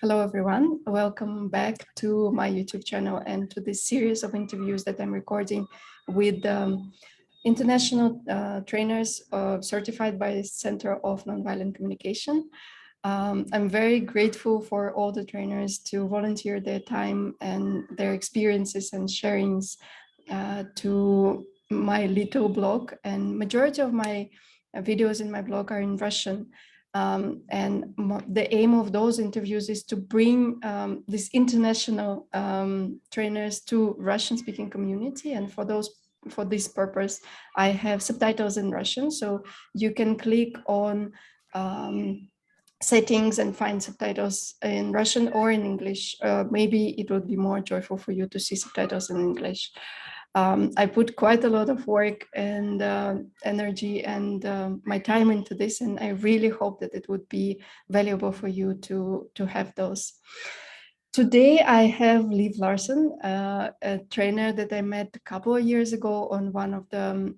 Hello, everyone. Welcome back to my YouTube channel and to this series of interviews that I'm recording with international trainers certified by Center of Nonviolent Communication. I'm very grateful for all the trainers to volunteer their time and their experiences and sharings to my little blog. And majority of my videos in my blog are in Russian. And the aim of those interviews is to bring these international trainers to Russian-speaking community. And for this purpose, I have subtitles in Russian, so you can click on settings and find subtitles in Russian or in English. Maybe it would be more joyful for you to see subtitles in English. I put quite a lot of work and energy and my time into this, and I really hope that it would be valuable for you to have those. Today, I have Liv Larsson, a trainer that I met a couple of years ago on one of the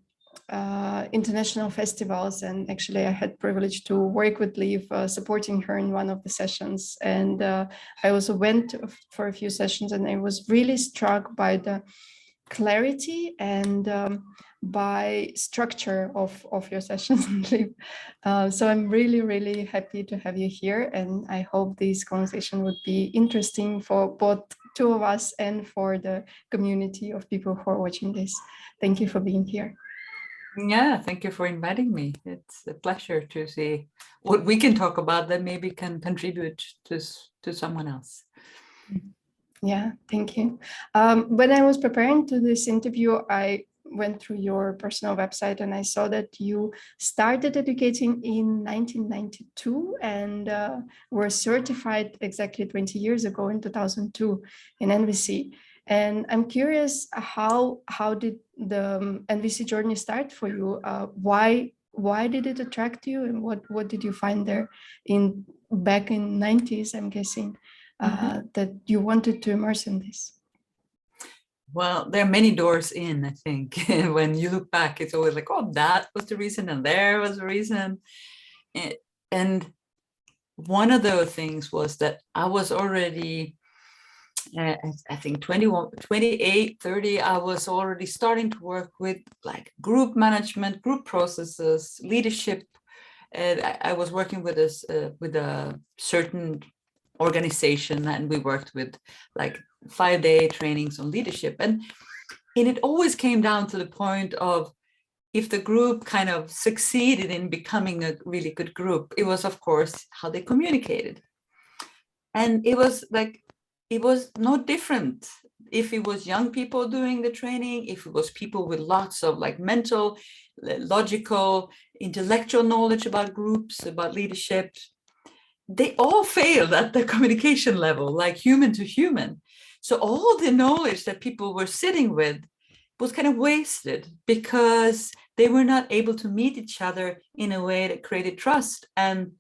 international festivals, and actually I had privilege to work with Liv, supporting her in one of the sessions, and I also went for a few sessions, and I was really struck by the clarity and by structure of your sessions. So I'm really happy to have you here, and I hope this conversation would be interesting for both two of us and for the community of people who are watching this. Thank you for being here. Yeah, thank you for inviting me. It's a pleasure to see what we can talk about that maybe can contribute to someone else. Yeah, thank you. When I was preparing to this interview, I went through your personal website and I saw that you started educating in 1992 and were certified exactly 20 years ago in 2002 in NVC. And I'm curious, how did the NVC journey start for you? Why did it attract you, and what did you find there back in 90s, I'm guessing? That you wanted to immerse in this? Well, there are many doors in, I think. When you look back, it's always like, oh, that was the reason, and there was the reason. And one of the things was that I was already, I think 21, 28, 30, I was already starting to work with like group management, group processes, leadership. And I was working with a certain organization, and we worked with like 5-day trainings on leadership, and it always came down to the point of if the group kind of succeeded in becoming a really good group, it was of course how they communicated. And it was no different if it was young people doing the training, if it was people with lots of like mental, logical, intellectual knowledge about groups, about leadership. They all failed at the communication level, like human to human. So all the knowledge that people were sitting with was kind of wasted because they were not able to meet each other in a way that created trust. And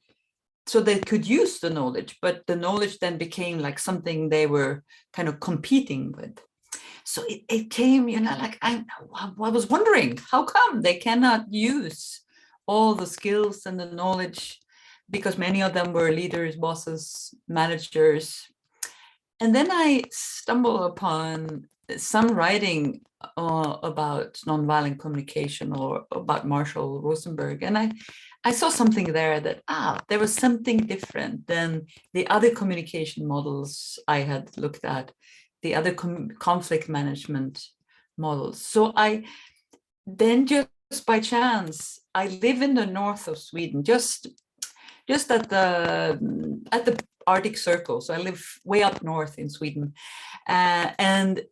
so they could use the knowledge, but the knowledge then became like something they were kind of competing with. So it came, like I was wondering, how come they cannot use all the skills and the knowledge, because many of them were leaders, bosses, managers. And then I stumbled upon some writing about nonviolent communication or about Marshall Rosenberg. And I saw something there that, there was something different than the other communication models I had looked at, the other conflict management models. So I then just by chance, I live in the north of Sweden, just at the Arctic Circle. So I live way up north in Sweden. And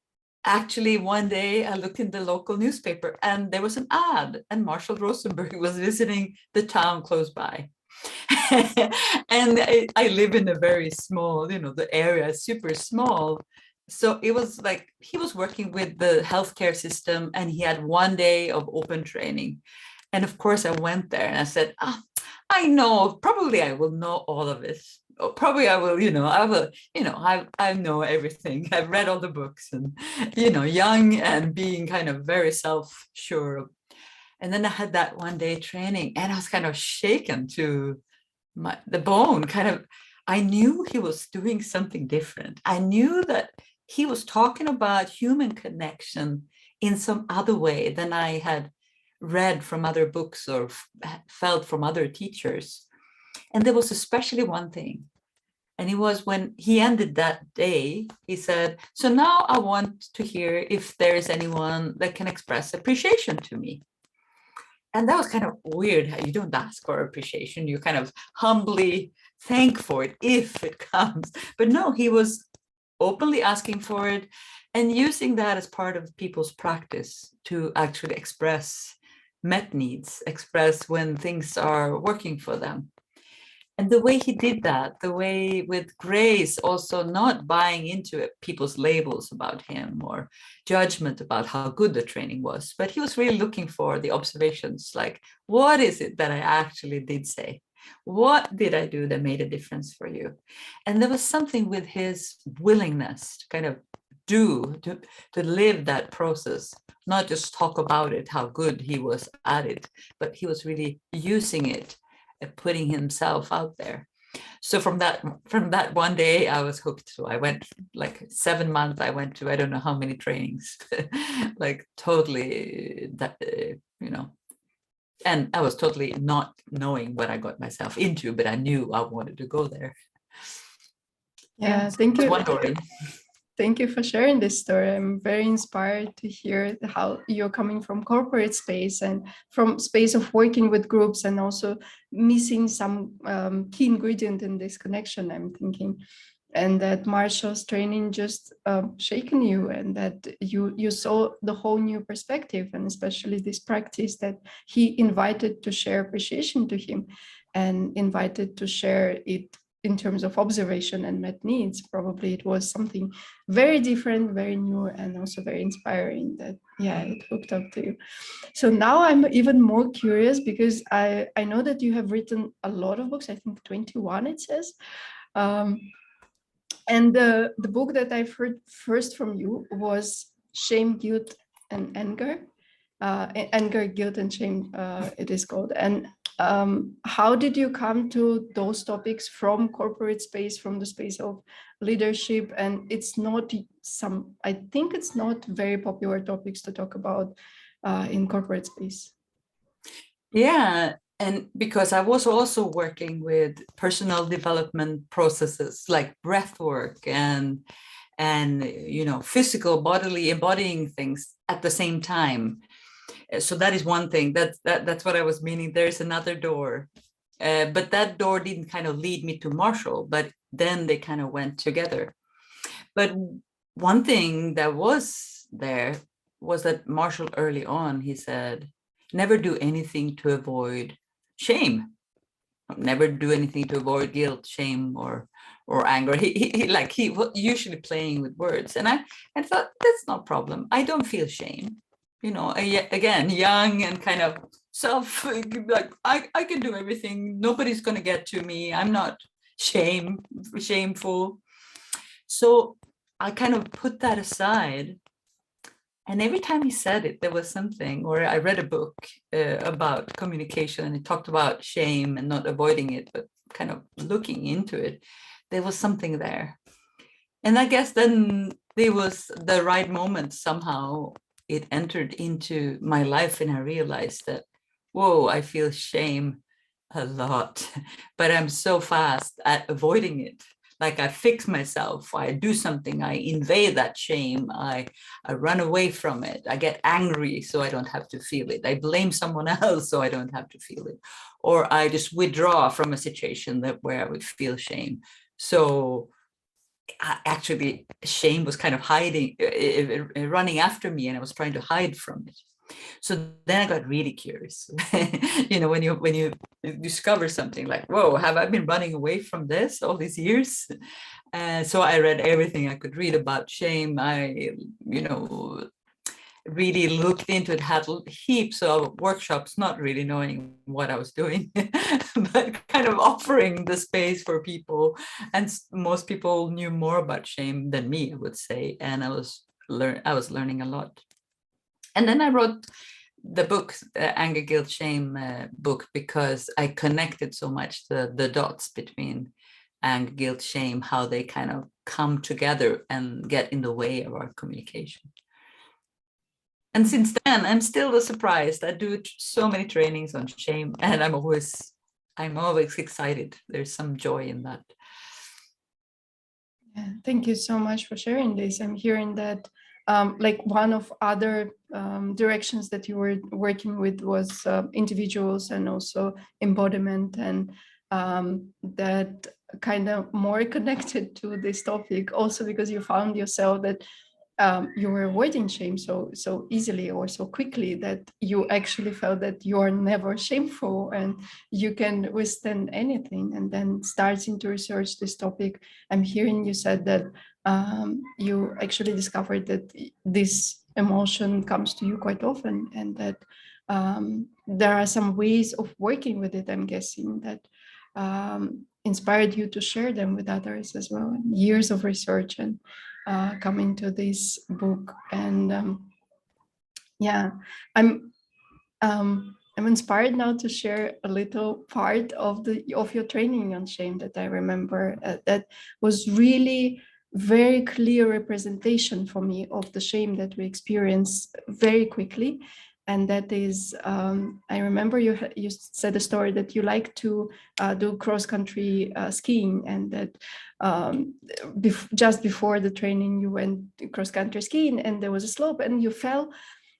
actually one day I looked in the local newspaper and there was an ad, and Marshall Rosenberg was visiting the town close by. And I live in a very small, the area is super small. So it was like he was working with the healthcare system and he had one day of open training. And of course I went there and I said, I know, probably I will know all of it. Or probably I will, I know everything. I've read all the books and, young and being kind of very self-sure. And then I had that one day training and I was kind of shaken to the bone, kind of, I knew he was doing something different. I knew that he was talking about human connection in some other way than I had read from other books or felt from other teachers. And there was especially one thing. And it was when he ended that day, he said, so now I want to hear if there is anyone that can express appreciation to me. And that was kind of weird. You don't ask for appreciation. You kind of humbly thank for it if it comes. But no, he was openly asking for it and using that as part of people's practice to actually express met needs, express when things are working for them. And the way he did that, the way with grace, also not buying into it, people's labels about him or judgment about how good the training was, but he was really looking for the observations, like, what is it that I actually did say? What did I do that made a difference for you? And there was something with his willingness to kind of do, to live that process, not just talk about it, how good he was at it, but he was really using it, putting himself out there. So from that one day, I was hooked. So I went like 7 months. I went to I don't know how many trainings, like totally that and I was totally not knowing what I got myself into, but I knew I wanted to go there. Yeah, thank you. Wondering. Thank you for sharing this story. I'm very inspired to hear how you're coming from corporate space and from space of working with groups and also missing some key ingredient in this connection, I'm thinking. And that Marshall's training just shaken you and that you saw the whole new perspective, and especially this practice that he invited to share appreciation to him and invited to share it in terms of observation and met needs. Probably it was something very different, very new, and also very inspiring that, yeah, it hooked up to you. So now I'm even more curious because I know that you have written a lot of books, I think 21 it says. And the book that I've heard first from you was Shame, Guilt, and Anger. Anger, Guilt, and Shame, it is called. And how did you come to those topics from corporate space, from the space of leadership? And it's not I think it's not very popular topics to talk about in corporate space. Yeah, and because I was also working with personal development processes like breath work and physical bodily embodying things at the same time. So that is one thing. That's what I was meaning. There's another door, but that door didn't kind of lead me to Marshall, but then they kind of went together. But one thing that was there was that Marshall early on, he said, never do anything to avoid shame. Never do anything to avoid guilt, shame, or anger. He was usually playing with words, and I thought that's no problem. I don't feel shame. Again, young and kind of like I can do everything. Nobody's going to get to me. I'm not shameful. So I kind of put that aside. And every time he said it, there was something, or I read a book about communication and it talked about shame and not avoiding it, but kind of looking into it. There was something there. And I guess then there was the right moment somehow. It entered into my life and I realized that, whoa, I feel shame a lot, but I'm so fast at avoiding it. Like I fix myself, I do something, I invade that shame, I run away from it, I get angry so I don't have to feel it, I blame someone else so I don't have to feel it, or I just withdraw from a situation where I would feel shame. So actually shame was kind of hiding, running after me, and I was trying to hide from it. So then I got really curious. When you discover something like, whoa, have I been running away from this all these years? So I read everything I could read about shame. I, really looked into it, had heaps of workshops, not really knowing what I was doing, but kind of offering the space for people. And most people knew more about shame than me, I would say. And I was learning a lot. And then I wrote the book, the Anger, Guilt, Shame book, because I connected so much the dots between anger, guilt, shame, how they kind of come together and get in the way of our communication. And since then, I'm still surprised. I do so many trainings on shame, and I'm always excited. There's some joy in that. Yeah, thank you so much for sharing this. I'm hearing that like one of other directions that you were working with was individuals and also embodiment, and that kind of more connected to this topic also because you found yourself that you were avoiding shame so easily or so quickly that you actually felt that you are never shameful and you can withstand anything. And then starting to research this topic, I'm hearing you said that you actually discovered that this emotion comes to you quite often, and that there are some ways of working with it, I'm guessing, that inspired you to share them with others as well. Years of research and coming to this book. And yeah, I'm inspired now to share a little part of your training on shame that I remember that was really very clear representation for me of the shame that we experience very quickly. And that is, I remember you said a story that you like to do cross-country skiing, and that just before the training you went cross-country skiing and there was a slope and you fell.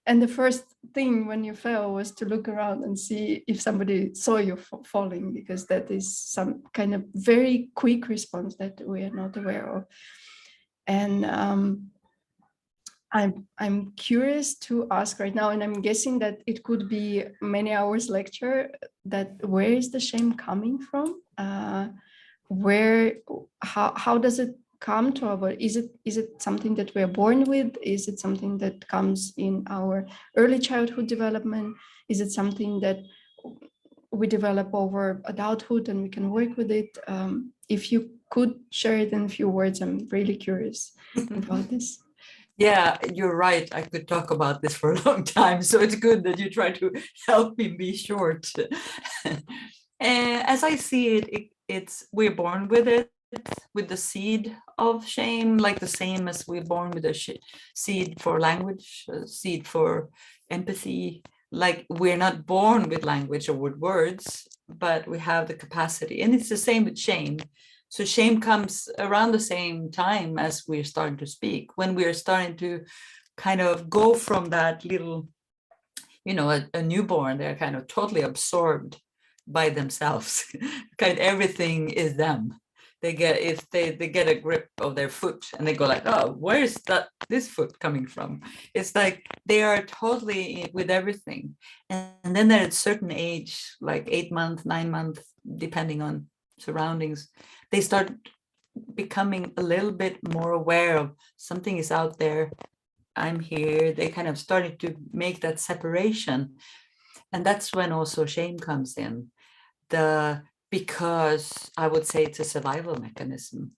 And the first thing when you fell was to look around and see if somebody saw you falling, because that is some kind of very quick response that we are not aware of. And I'm curious to ask right now, and I'm guessing that it could be many hours lecture, that where is the shame coming from? How does it come to our, is it something that we're born with? Is it something that comes in our early childhood development? Is it something that we develop over adulthood and we can work with it? If you could share it in a few words, I'm really curious about this. Yeah, you're right. I could talk about this for a long time, so it's good that you try to help me be short. As I see it, it's we're born with it, with the seed of shame, like the same as we're born with a seed for language, a seed for empathy. Like we're not born with language or with words, but we have the capacity. And it's the same with shame. So shame comes around the same time as we're starting to speak, when we're starting to kind of go from that little, a newborn, they're kind of totally absorbed by themselves. Kind of everything is them. They get, they get a grip of their foot and they go like, oh, where's this foot coming from? It's like they are totally with everything. And then they're at a certain age, like 8 months, 9 months, depending on surroundings, they start becoming a little bit more aware of something is out there, I'm here. They kind of started to make that separation. And that's when also shame comes in. Because I would say it's a survival mechanism.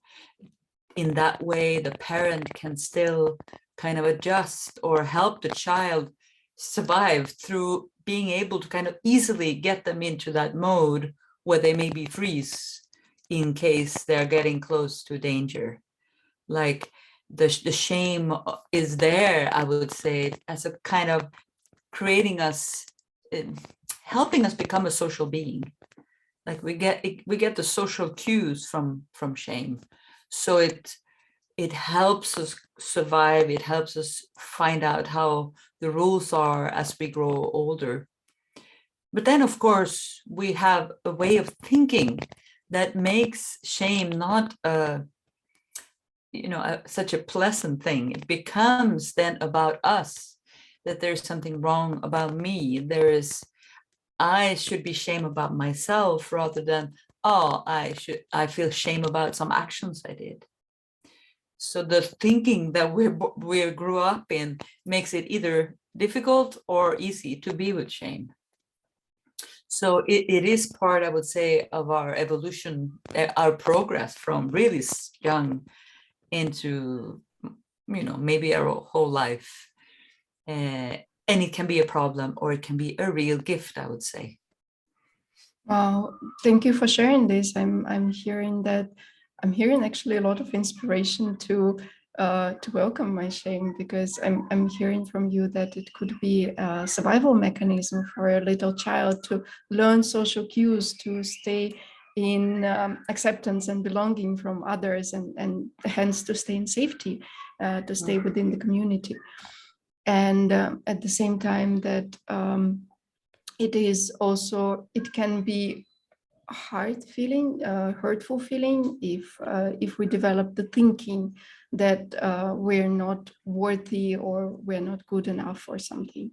In that way, the parent can still kind of adjust or help the child survive through being able to kind of easily get them into that mode where they maybe freeze in case they're getting close to danger. Like the shame is there, I would say, as a kind of creating us, helping us become a social being. Like we get the social cues from shame. So it helps us survive. It helps us find out how the rules are as we grow older. But then, of course, we have a way of thinking that makes shame not such a pleasant thing. It becomes then about us, that there's something wrong about me. I should be shame about myself rather than, I feel shame about some actions I did. So the thinking that we grew up in makes it either difficult or easy to be with shame. So it is part, I would say, of our evolution, our progress from really young into, maybe our whole life. And it can be a problem or it can be a real gift, I would say. Wow, thank you for sharing this. I'm hearing actually a lot of inspiration to welcome my shame, because I'm hearing from you that it could be a survival mechanism for a little child to learn social cues, to stay in acceptance and belonging from others, and hence to stay in safety, to stay within the community. And at the same time that it can be a hard feeling, hurtful feeling, if we develop the thinking that we're not worthy or we're not good enough or something.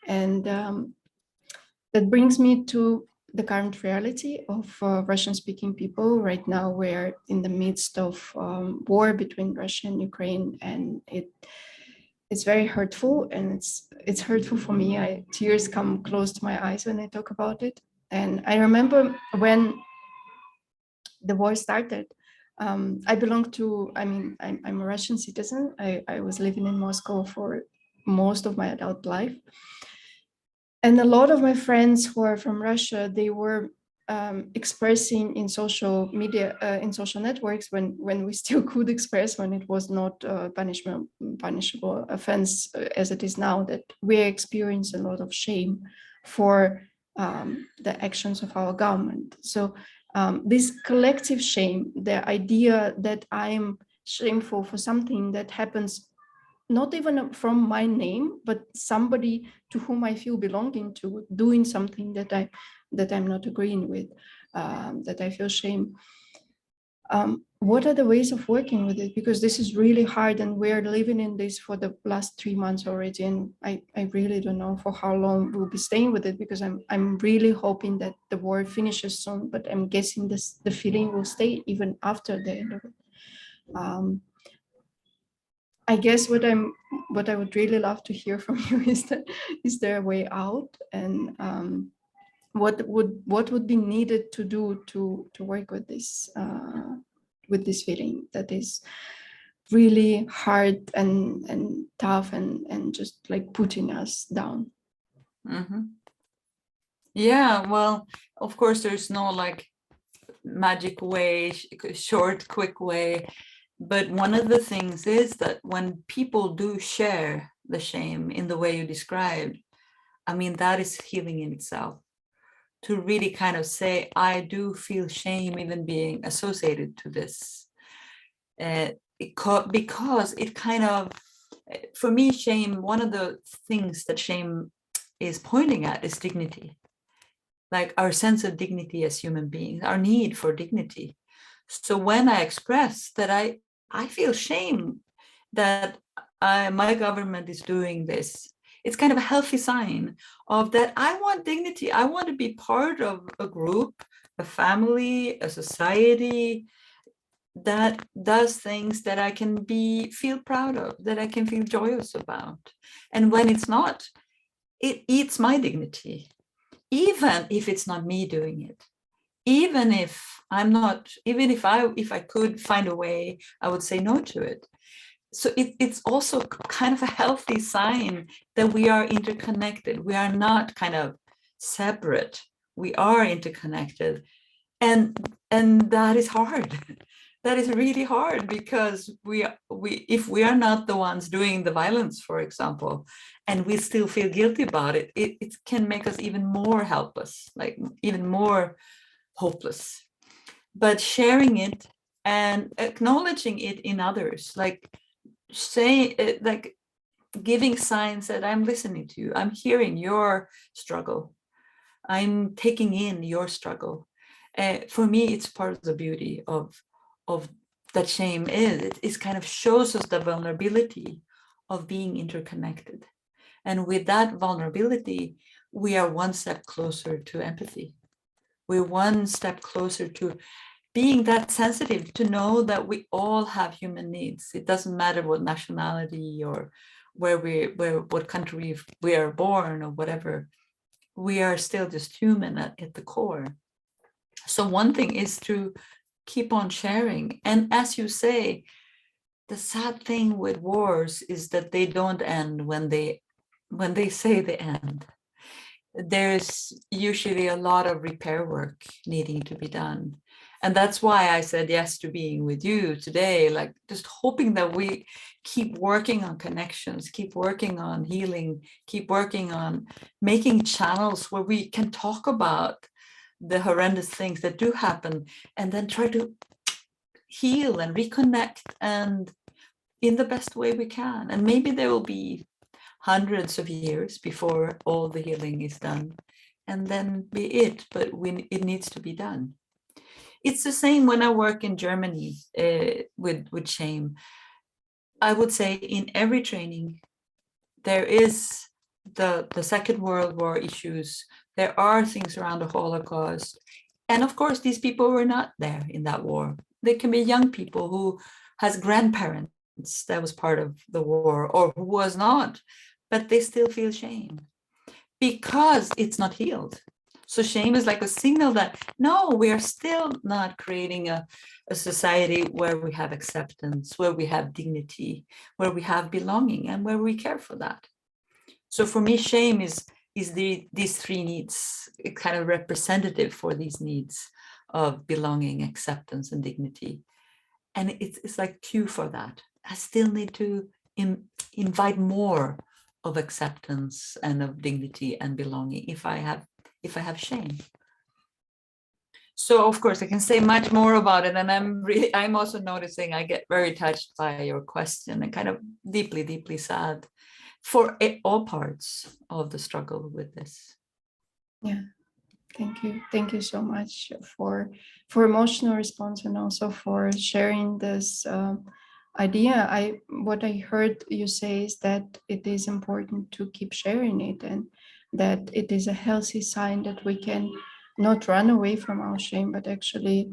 And that brings me to the current reality of Russian-speaking people. Right now, we're in the midst of war between Russia and Ukraine, and it's very hurtful, and it's hurtful for me. Tears come close to my eyes when I talk about it. And I remember when the war started, I'm a Russian citizen. I was living in Moscow for most of my adult life. And a lot of my friends who are from Russia, they were expressing in social media, in social networks, when we still could express, when it was not punishable offense as it is now, that we experience a lot of shame for the actions of our government. So this collective shame, the idea that I'm shameful for something that happens not even from my name, but somebody to whom I feel belonging to, doing something that I'm not agreeing with, that I feel shame. What are the ways of working with it? Because this is really hard, and we're living in this for the last 3 months already, and I really don't know for how long we'll be staying with it, because I'm really hoping that the war finishes soon, but I'm guessing the feeling will stay even after the end of it. I guess what I would really love to hear from you is there a way out, and what would be needed to do to work with this feeling that is really hard and tough and just like putting us down. Mm-hmm. Yeah, well, of course, there's no like magic way, short, quick way. But one of the things is that when people do share the shame in the way you described, I mean, that is healing in itself. To really kind of say, I do feel shame even being associated to this. Because it kind of, for me, shame, one of the things that shame is pointing at is dignity. Like our sense of dignity as human beings, our need for dignity. So when I express that I feel shame that my government is doing this, it's kind of a healthy sign of that I want dignity. I want to be part of a group, a family, a society that does things that I can feel proud of, that I can feel joyous about. And when it's not, it eats my dignity, even if it's not me doing it. Even if I'm not, even if I could find a way, I would say no to it. So it's also kind of a healthy sign that we are interconnected. We are not kind of separate. We are interconnected. And that is hard. That is really hard, because if we are not the ones doing the violence, for example, and we still feel guilty about it, it can make us even more helpless, like even more hopeless. But sharing it and acknowledging it in others, like like giving signs that I'm listening to you, I'm hearing your struggle, I'm taking in your struggle. For me, it's part of the beauty of that shame is. It kind of shows us the vulnerability of being interconnected. And with that vulnerability, we are one step closer to empathy. We're one step closer to being that sensitive, to know that we all have human needs. It doesn't matter what nationality or what country we are born or whatever. We are still just human at the core. So one thing is to keep on sharing. And as you say, the sad thing with wars is that they don't end when they say they end. there's usually a lot of repair work needing to be done. And that's why I said yes to being with you today, like just hoping that we keep working on connections, keep working on healing, keep working on making channels where we can talk about the horrendous things that do happen, and then try to heal and reconnect and in the best way we can. And maybe there will be hundreds of years before all the healing is done, and then be it, but it needs to be done. It's the same when I work in Germany with shame. I would say in every training, there is the Second World War issues. There are things around the Holocaust. And of course, these people were not there in that war. They can be young people who has grandparents that was part of the war, or who was not, but they still feel shame because it's not healed. So shame is like a signal that, no, we are still not creating a society where we have acceptance, where we have dignity, where we have belonging, and where we care for that. So for me, shame is these three needs, kind of representative for these needs of belonging, acceptance, and dignity. And it's like cue for that. I still need to invite more of acceptance and of dignity and belonging if I have shame. So of course I can say much more about it, and I'm also noticing I get very touched by your question and kind of deeply sad for all parts of the struggle with this. Yeah, thank you so much for emotional response, and also for sharing this idea. What I heard you say is that it is important to keep sharing it, and that it is a healthy sign that we can not run away from our shame, but actually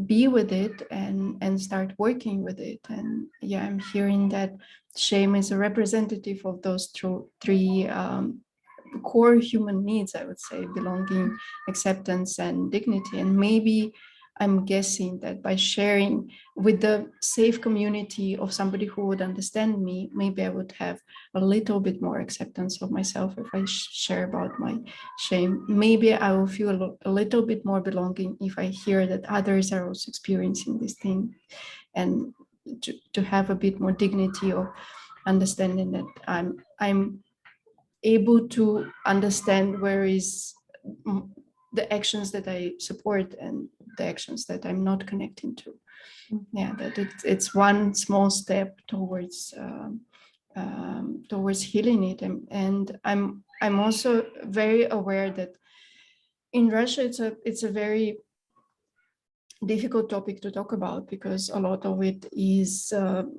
be with it and start working with it. And yeah, I'm hearing that shame is a representative of those three core human needs, I would say: belonging, acceptance, and dignity. And maybe I'm guessing that by sharing with the safe community of somebody who would understand me, maybe I would have a little bit more acceptance of myself if I share about my shame. Maybe I will feel a little bit more belonging if I hear that others are also experiencing this thing, and to have a bit more dignity of understanding that I'm able to understand where is the actions that I support and the actions that I'm not connecting to. Yeah, that it's one small step towards healing it. And I'm also very aware that in Russia it's a very difficult topic to talk about, because a lot of it is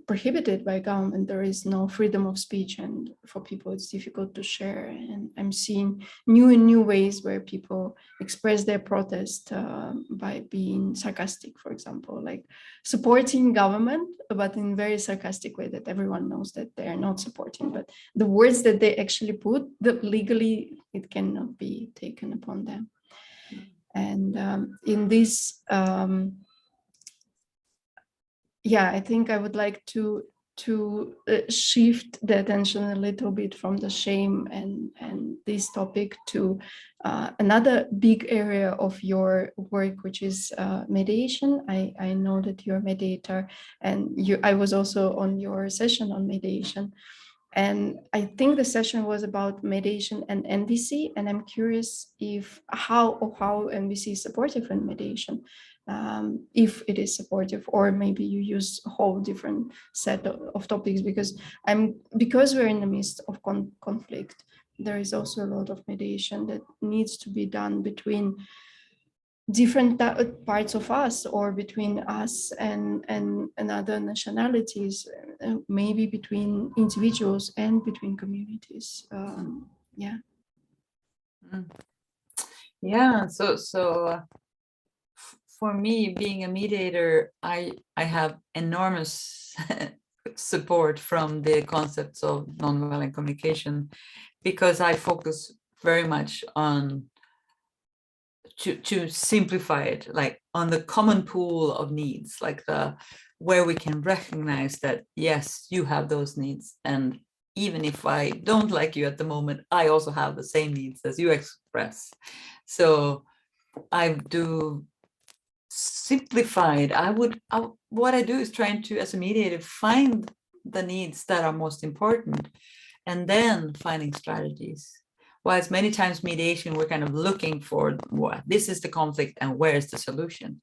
prohibited by government. There is no freedom of speech, and for people it's difficult to share. And I'm seeing new ways where people express their protest by being sarcastic, for example, like supporting government, but in very sarcastic way that everyone knows that they are not supporting, but the words that they actually put, that legally it cannot be taken upon them. And in this, I think I would like to shift the attention a little bit from the shame and this topic to another big area of your work, which is mediation. I know that you're a mediator, and I was also on your session on mediation. And I think the session was about mediation and NVC, and I'm curious how NVC is supportive in mediation, if it is supportive, or maybe you use a whole different set of topics, because we're in the midst of conflict. There is also a lot of mediation that needs to be done between different parts of us, or between us and other nationalities, maybe between individuals and between communities. So for me, being a mediator, I have enormous support from the concepts of nonviolent communication, because I focus very much on to simplify it, like on the common pool of needs, like where we can recognize that, yes, you have those needs, and even if I don't like you at the moment, I also have the same needs as you express. So I do simplified. What I do is trying to, as a mediator, find the needs that are most important, and then finding strategies. Whilst many times mediation, we're kind of looking for what this is the conflict and where is the solution,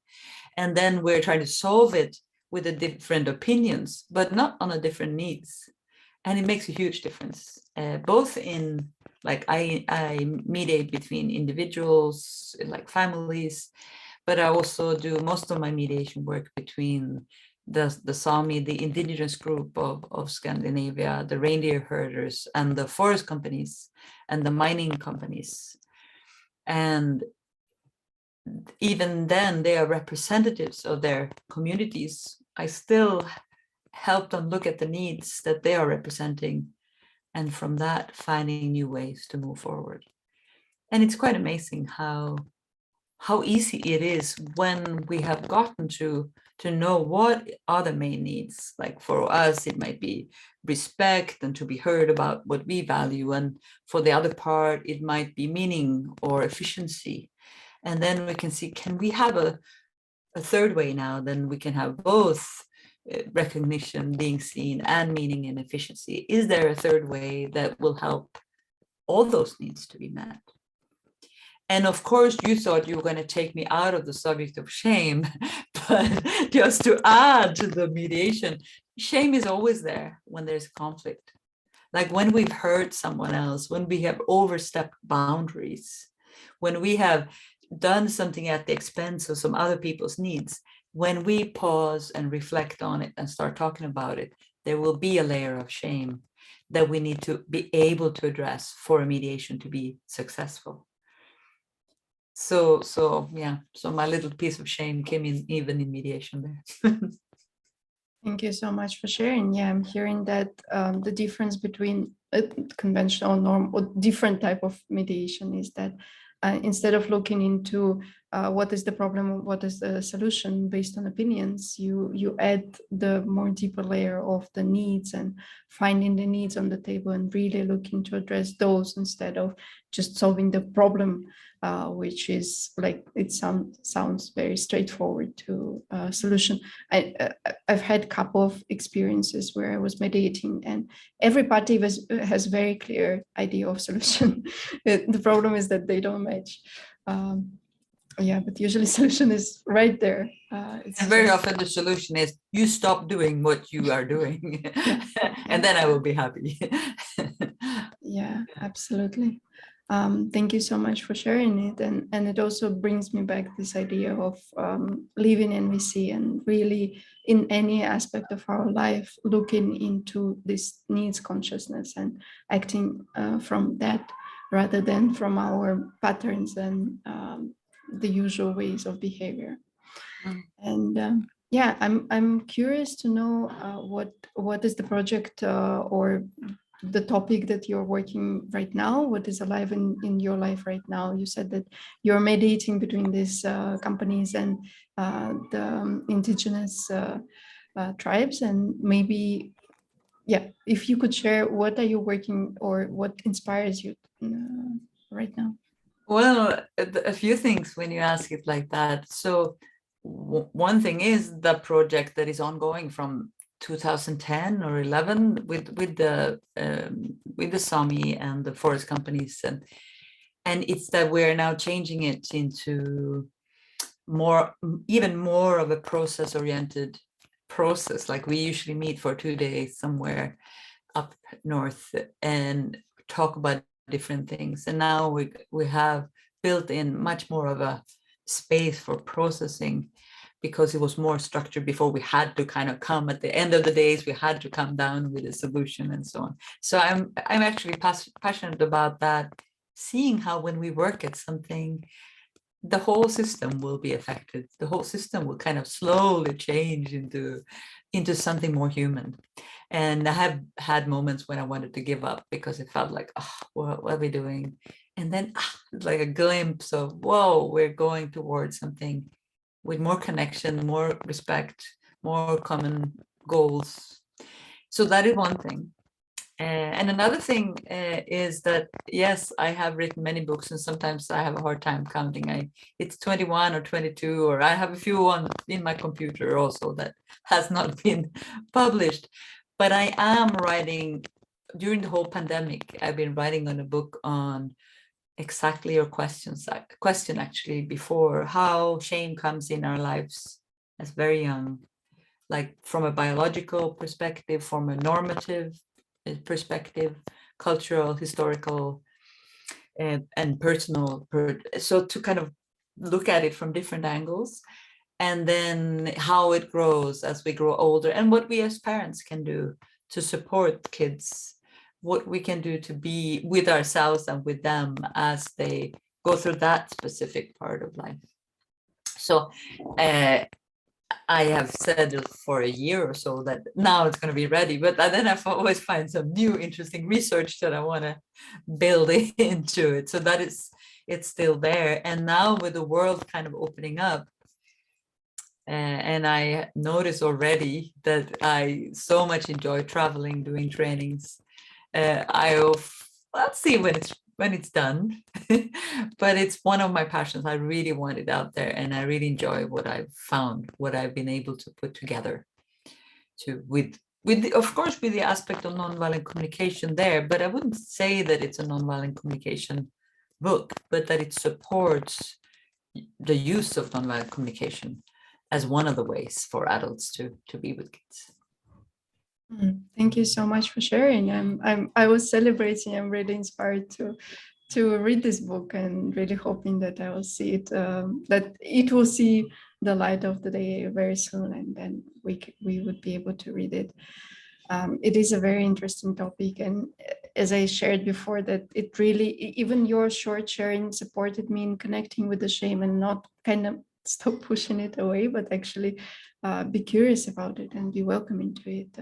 and then we're trying to solve it with the different opinions, but not on the different needs. And it makes a huge difference, both in, like, I mediate between individuals, like families, but I also do most of my mediation work between the Sami, the indigenous group of Scandinavia, the reindeer herders, and the forest companies, and the mining companies. And even then, they are representatives of their communities. I still help them look at the needs that they are representing, and from that, finding new ways to move forward. And it's quite amazing how easy it is when we have gotten to know what are the main needs. Like for us, it might be respect and to be heard about what we value. And for the other part, it might be meaning or efficiency. And then we can see, can we have a third way now? Then we can have both recognition, being seen, and meaning and efficiency. Is there a third way that will help all those needs to be met? And of course, you thought you were going to take me out of the subject of shame, but just to add to the mediation, shame is always there when there's conflict. Like when we've hurt someone else, when we have overstepped boundaries, when we have done something at the expense of some other people's needs, when we pause and reflect on it and start talking about it, there will be a layer of shame that we need to be able to address for a mediation to be successful. So yeah, so my little piece of shame came in even in mediation there. Thank you so much for sharing. Yeah, I'm hearing that the difference between a conventional norm or different type of mediation is that instead of looking into what is the problem, what is the solution based on opinions, you add the more deeper layer of the needs and finding the needs on the table and really looking to address those instead of just solving the problem, which is like, it sounds very straightforward to a solution. I've had a couple of experiences where I was mediating and everybody has very clear idea of solution. The problem is that they don't match. Yeah, but usually solution is right there. And very often the solution is you stop doing what you are doing, and then I will be happy. Yeah, absolutely. Thank you so much for sharing it. And it also brings me back this idea of living NVC and really in any aspect of our life, looking into this needs consciousness and acting from that rather than from our patterns and the usual ways of behavior. And yeah, I'm curious to know what is the project or the topic that you're working right now. What is alive in your life right now? You said that you're mediating between these companies and the indigenous tribes, and maybe, yeah, if you could share, what are you working or what inspires you right now? Well, a few things when you ask it like that. So one thing is the project that is ongoing from 2010 or 11 with the Sami and the forest companies, and it's that we're now changing it into even more of a process-oriented process. Like we usually meet for 2 days somewhere up north and talk about different things, and now we have built in much more of a space for processing, because it was more structured before. We had to kind of come at the end of the days, we had to come down with a solution and so on. So I'm actually passionate about that, seeing how when we work at something, the whole system will be affected. The whole system will kind of slowly change into something more human. And I have had moments when I wanted to give up because it felt like, oh, what are we doing? And then like a glimpse of, whoa, we're going towards something with more connection, more respect, more common goals. So that is one thing. And another thing is that, yes, I have written many books, and sometimes I have a hard time counting. It's 21 or 22, or I have a few in my computer also that has not been published. But I am writing, during the whole pandemic, I've been writing on a book on exactly your question actually before, how shame comes in our lives as very young, like from a biological perspective, from a normative perspective, cultural, historical, and personal. So to kind of look at it from different angles, and then how it grows as we grow older, and what we as parents can do to support kids, what we can do to be with ourselves and with them as they go through that specific part of life. So I have said for a year or so that now it's going to be ready, but then I always find some new interesting research that I want to build into it, so that it's still there. And now with the world kind of opening up, and I notice already that I so much enjoy traveling, doing trainings. I'll see when it's done, but it's one of my passions. I really want it out there, and I really enjoy what I've found, what I've been able to put together, with of course with the aspect of nonviolent communication there. But I wouldn't say that it's a nonviolent communication book, but that it supports the use of nonviolent communication as one of the ways for adults to be with kids. Thank you so much for sharing. I was celebrating. I'm really inspired to read this book, and really hoping that I will see it, that it will see the light of the day very soon, and then we would be able to read it. It is a very interesting topic, and as I shared before, that it really, even your short sharing supported me in connecting with the shame, and not kind of stop pushing it away, but actually be curious about it and be welcoming to it.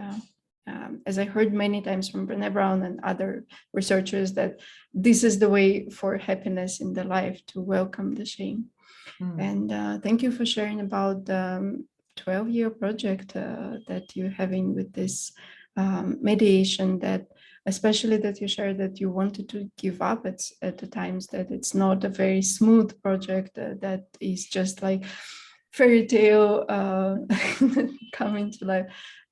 As I heard many times from Brené Brown and other researchers, that this is the way for happiness in the life, to welcome the shame. And thank you for sharing about the 12-year project that you're having with this mediation, that especially that you shared that you wanted to give up at the times, that it's not a very smooth project, that is just like fairy tale coming to life.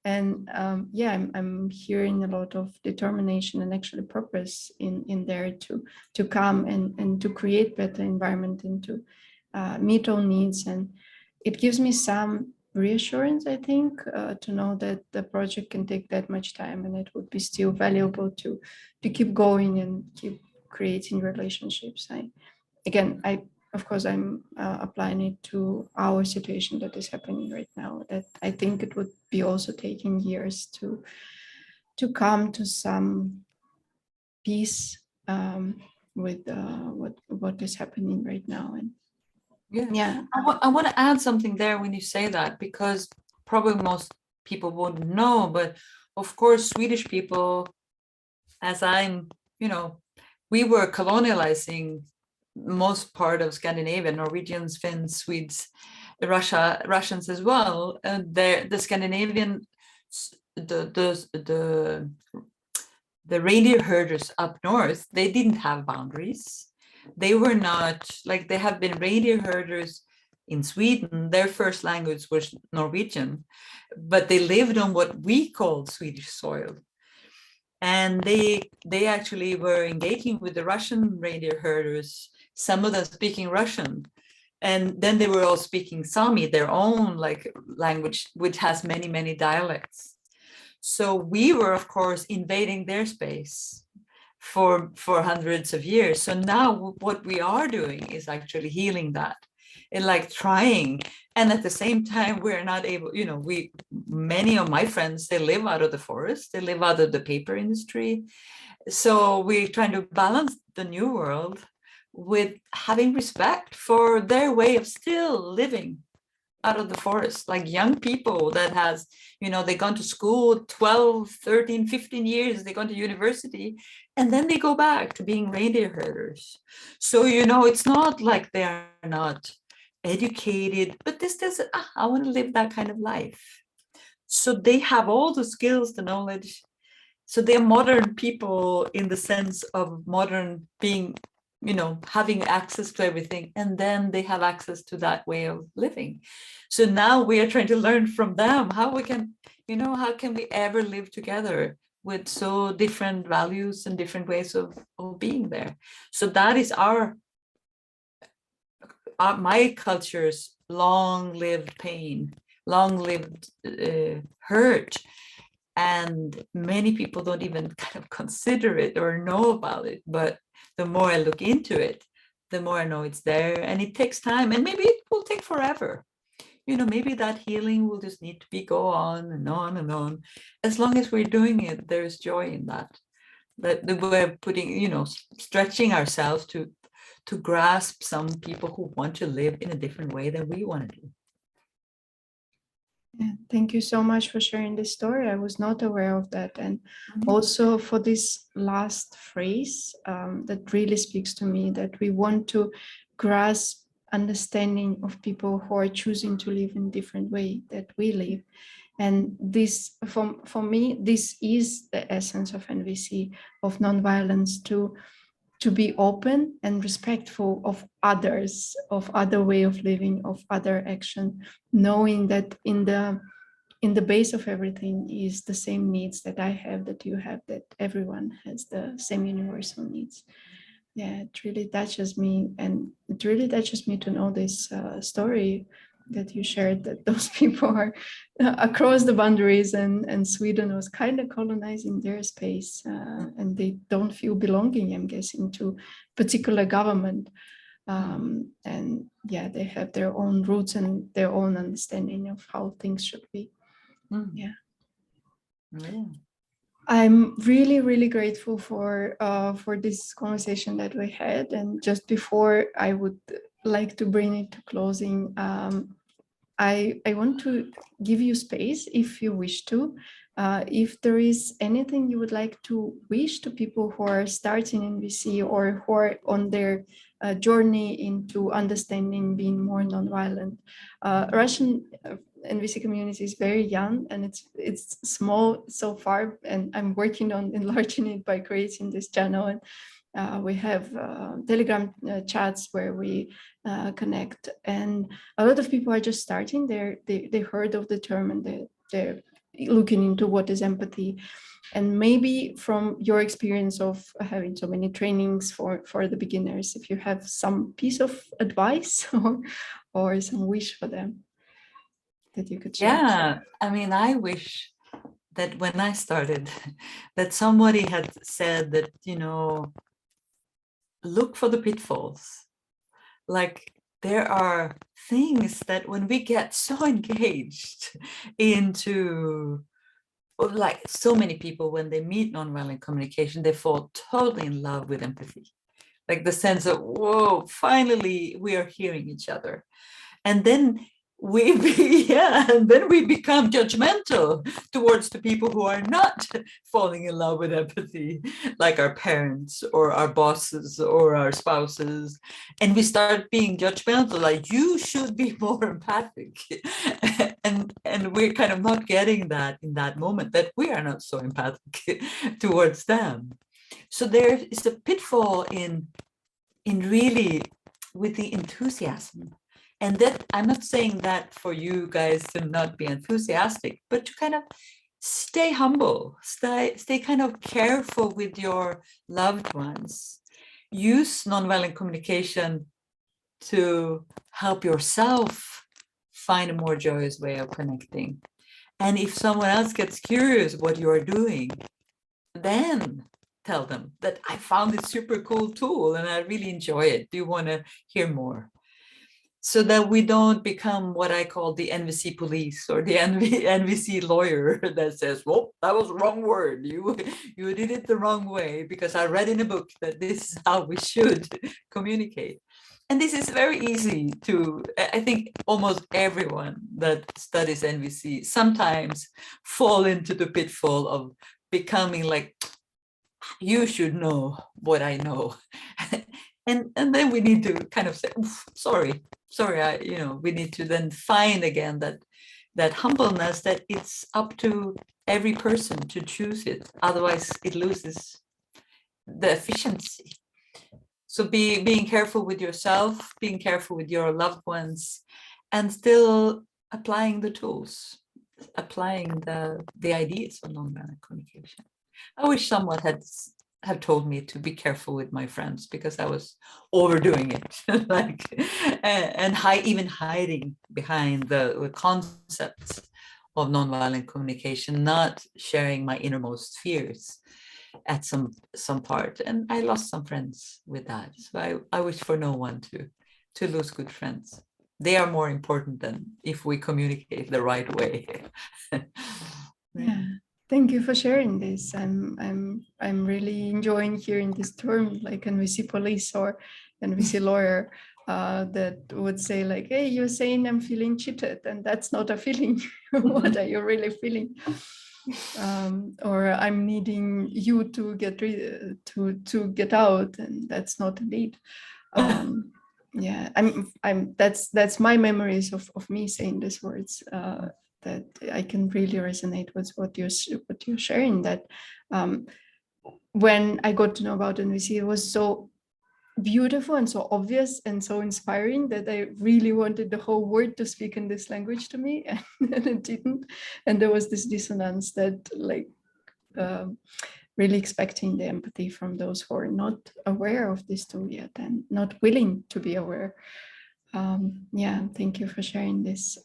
And yeah, I'm hearing a lot of determination and actually purpose in there to come and to create better environment, and to meet all needs. And it gives me some reassurance, I think, to know that the project can take that much time, and it would be still valuable to keep going and keep creating relationships. Of course, I'm applying it to our situation that is happening right now, that I think it would be also taking years to come to some peace with what is happening right now. And yeah. I want to add something there when you say that, because probably most people wouldn't know, but of course, Swedish people, as we were colonializing most part of Scandinavia, Norwegians, Finns, Swedes, Russians as well. And the Scandinavian, the reindeer herders up north, they didn't have boundaries. They were not like, they have been reindeer herders in Sweden. Their first language was Norwegian, but they lived on what we called Swedish soil. And they actually were engaging with the Russian reindeer herders, some of them speaking Russian. And then they were all speaking Sami, their own language, which has many, many dialects. So we were, of course, invading their space for hundreds of years. So now what we are doing is actually healing that, and trying. And at the same time, we're not able, many of my friends, they live out of the forest, they live out of the paper industry. So we're trying to balance the new world with having respect for their way of still living out of the forest, like young people that has, they've gone to school 12, 13, 15 years, they gone to university, and then they go back to being reindeer herders. So, it's not like they're not educated, but I want to live that kind of life. So they have all the skills, the knowledge, So they're modern people in the sense of modern being, having access to everything, and then they have access to that way of living. So now we are trying to learn from them how we can, how can we ever live together with so different values and different ways of being there. So that is my culture's long-lived pain, long-lived hurt. And many people don't even kind of consider it or know about it. But the more I look into it, the more I know it's there, and it takes time, and maybe it will take forever. Maybe that healing will just need to go on and on and on. As long as we're doing it, there's joy in that we're putting, stretching ourselves to grasp some people who want to live in a different way than we want to do. Yeah, thank you so much for sharing this story. I was not aware of that. And also for this last phrase that really speaks to me, that we want to grasp understanding of people who are choosing to live in different way that we live. And this, for me, this is the essence of NVC, of nonviolence, to be open and respectful of others, of other way of living, of other action, knowing that in the base of everything is the same needs that I have, that you have, that everyone has the same universal needs. Yeah, it really touches me, and it really touches me to know this story that you shared, that those people are across the boundaries, and Sweden was kind of colonizing their space, and they don't feel belonging, I'm guessing, to particular government. And yeah, they have their own roots and their own understanding of how things should be. Yeah. I'm really, really grateful for this conversation that we had. And just before I would like to bring it to closing, I want to give you space if you wish to. If there is anything you would like to wish to people who are starting NVC or who are on their journey into understanding being more nonviolent. Russian NVC community is very young, and it's small so far, and I'm working on enlarging it by creating this channel. And we have Telegram chats where we connect, and a lot of people are just starting. They heard of the term, and they're looking into what is empathy. And maybe from your experience of having so many trainings for the beginners, if you have some piece of advice or some wish for them that you could share. Yeah, I mean, I wish that when I started, that somebody had said that, look for the pitfalls. Like, there are things that when we get so engaged into, like so many people, when they meet nonviolent communication, they fall totally in love with empathy. Like the sense of, whoa, finally we are hearing each other. And then we become judgmental towards the people who are not falling in love with empathy, like our parents or our bosses or our spouses. And we start being judgmental, like, you should be more empathic. and we're kind of not getting that in that moment, that we are not so empathic towards them. So there is a pitfall in really with the enthusiasm. And that, I'm not saying that for you guys to not be enthusiastic, but to kind of stay humble, stay kind of careful with your loved ones. Use nonviolent communication to help yourself find a more joyous way of connecting. And if someone else gets curious what you are doing, then tell them that I found this super cool tool and I really enjoy it. Do you want to hear more? So that we don't become what I call the NVC police or the NVC lawyer that says, well, that was the wrong word. You did it the wrong way because I read in a book that this is how we should communicate. And this is very easy to, I think almost everyone that studies NVC sometimes fall into the pitfall of becoming like, you should know what I know. and then we need to kind of say, sorry, we need to then find again that humbleness, that it's up to every person to choose it. Otherwise, it loses the efficiency. So being careful with yourself, being careful with your loved ones, and still applying the tools, applying the ideas of nonviolent communication. I wish someone had told me to be careful with my friends, because I was overdoing it, like, and even hiding behind the concepts of nonviolent communication, not sharing my innermost fears at some part. And I lost some friends with that. So I wish for no one to lose good friends. They are more important than if we communicate the right way. Yeah. Thank you for sharing this. I'm really enjoying hearing this term, like NVC police or NVC lawyer, that would say like, hey, you're saying I'm feeling cheated, and that's not a feeling. What are you really feeling? Or I'm needing you to get out, and that's not a need. Yeah, that's my memories of me saying these words. That I can really resonate with what you're sharing. That when I got to know about NVC, it was so beautiful and so obvious and so inspiring that I really wanted the whole world to speak in this language to me, and it didn't. And there was this dissonance that, like, really expecting the empathy from those who are not aware of this tool yet and not willing to be aware. Yeah, thank you for sharing this.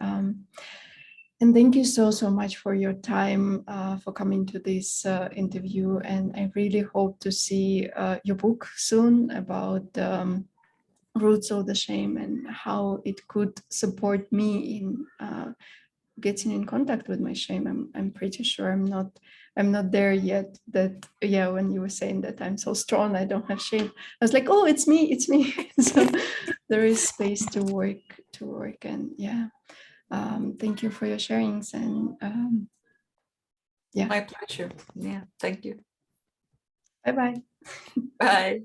And thank you so much for your time, for coming to this interview. And I really hope to see your book soon about roots of the shame and how it could support me in getting in contact with my shame. I'm pretty sure I'm not there yet. That, yeah, when you were saying that I'm so strong, I don't have shame, I was like, oh, it's me. So there is space to work, and yeah. Thank you for your sharings, and yeah. My pleasure. Yeah, thank you. Bye-bye. Bye.